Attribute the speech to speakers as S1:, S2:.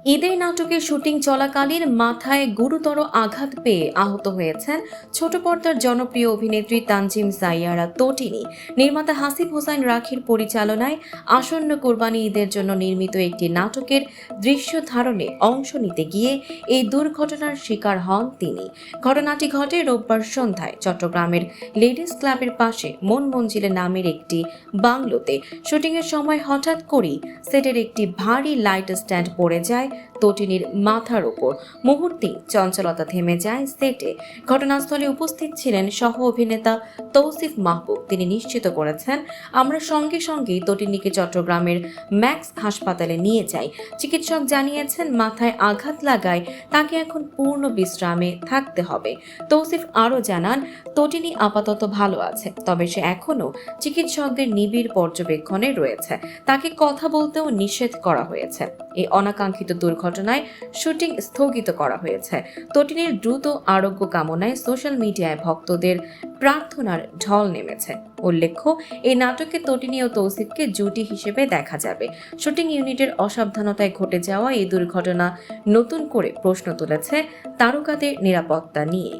S1: ঈদের নাটকের শুটিং চলাকালীন মাথায় গুরুতর আঘাত পেয়ে আহত হয়েছেন ছোট পর্দার জনপ্রিয় অভিনেত্রী তানজিম জাইয়ারা তটিনী। নির্মাতা হাসিব হোসাইন রাখির পরিচালনায় আসন্ন কোরবানি ঈদের জন্য নির্মিত একটি নাটকের দৃশ্য ধারণে অংশ নিতে গিয়ে এই দুর্ঘটনার শিকার হন তিনি। ঘটনাটি ঘটে রোববার সন্ধ্যায় চট্টগ্রামের লেডিস ক্লাবের পাশে মন মঞ্জিলে নামের একটি বাংলোতে। শুটিংয়ের সময় হঠাৎ করেই সেটের একটি ভারী লাইট স্ট্যান্ড পড়ে যায় তটিনীর মাথার ওপর। মুহূর্তেই চঞ্চলতা থেমে যায় সেটে। ঘটনাস্থলে উপস্থিত ছিলেন সহ অভিনেতা তৌসিফ মাহবুব। তিনি নিশ্চিত করেছেন, আমরা সঙ্গে সঙ্গেই তটিনীকে চট্টগ্রামের ম্যাক্স হাসপাতালে নিয়ে যাই। চিকিৎসক জানিয়েছেন মাথায় আঘাত লাগায় তাকে এখন পূর্ণ বিশ্রামে থাকতে হবে। তৌসিফ আরও জানান, তটিনী আপাতত ভালো আছে, তবে সে এখনও চিকিৎসকদের নিবিড় পর্যবেক্ষণে রয়েছে। তাকে কথা বলতেও নিষেধ করা হয়েছে। এই অনাকাঙ্ক্ষিত দুর্ঘটনায় শুটিং স্থগিত করা হয়েছে। তটিনীর দ্রুত আরোগ্য কামনায় সোশ্যাল মিডিয়ায় ভক্তদের প্রার্থনার ঢল নেমেছে। উল্লেখ্য, এই নাটকে তটিনী ও তৌসিফকে জুটি হিসেবে দেখা যাবে। শুটিং ইউনিটের অসাবধানতায় ঘটে যাওয়া এই দুর্ঘটনা নতুন করে প্রশ্ন তুলেছে তারকাদের নিরাপত্তা নিয়ে।